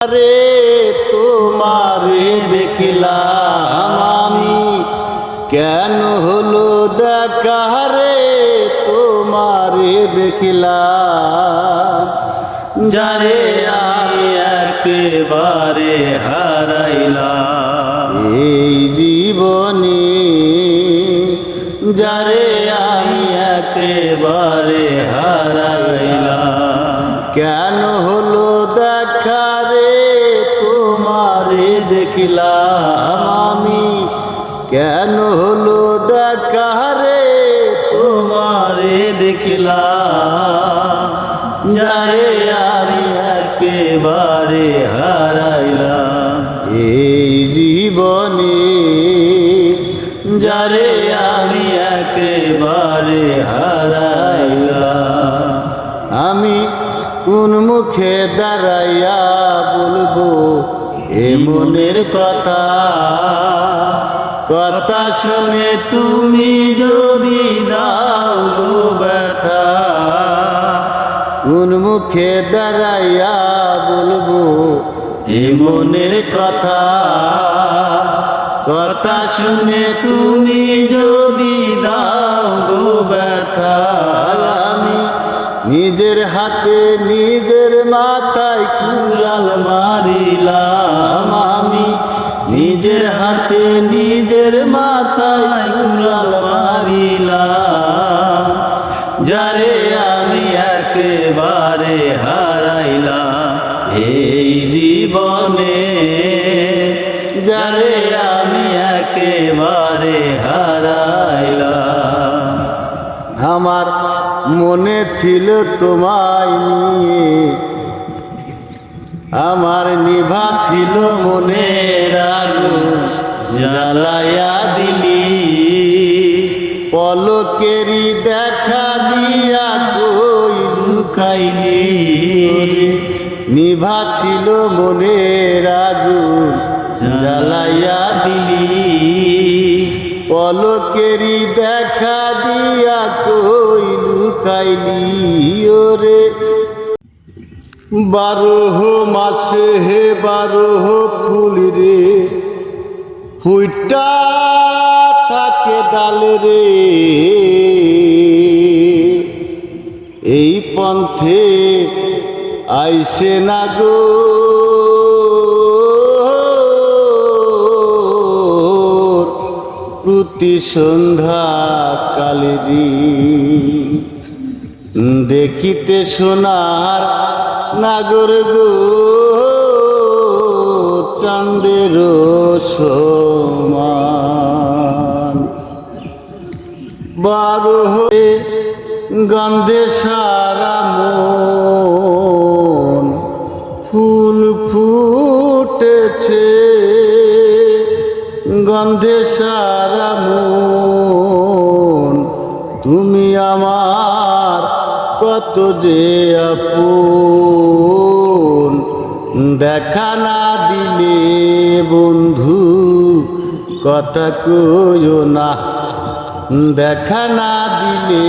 রে তোমারে দেখিলাম আমি, কেন হলো দেখা রে তোমারে দেখিলাম। যারে আমি একেবারে হারাইলাম এই জীবনে, যারে আমি একেবারে হারাইলাম। কেন হলো দেখা রে তোমারে দেখিলাম আমি, কেন হলো দেখা রে তোমারে দেখিলাম। যারে আমি একেবারে হারাইলাম এই জীবনে, যারে আমি একেবারে হারাইলাম। আমি কোন মুখে দাঁড়াইয়া বলবো এ মনের কথা, কথা শুনে তুমি যদি দাও গো ব্যথা। কোন মুখে দাঁড়াইয়া বলবো এ মনের কথা, কথা শুনে তুমি যদি দাও গো ব্যথা। আমি নিজের হাতে নিজের মাথায় কুড়াল মারিলাম আমি, নিজের হাতে নিজের মাথায় কুড়াল মারিলাম। যারে আমি একেবারে হারাইলাম এই জীবনে, যারে আমি একেবারে হারাইলাম। আমার মনে ছিল তোমায় নিয়ে, আমার নিভা ছিল মনের আগুন, জ্বালায়া দিলি পলকেরই দেখা দিয়া কই লুকাইলি। নিভা ছিল মনের আগুন, জ্বালাইয়া দিলি পলকেরই দেখা দিয়া কই লুকাইলি। ওরে 12 মাসে হে 12 ফুল রে, ফুইটা থাকে ডালে রে, এই পন্থে আইসে না গো প্রতি সন্ধ্যা কালেরি। দেখিতে সোনার নাগর গো চাঁদের সমান, 12 গন্ধে সারা মন ফুল ফুটেছে, গন্ধে সারা মন তুমি আমার কত যে আপন। দেখা না দিলে বন্ধু কথা কইও না, দেখা না দিলে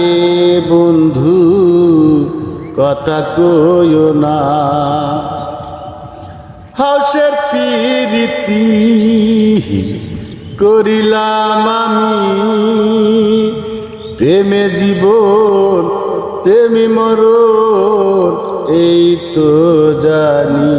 বন্ধু কথা কইও না। হাউসের প্রীতি করিলাম আমি, প্রেমে জীবন প্রেমী মরণ এই তো জানি।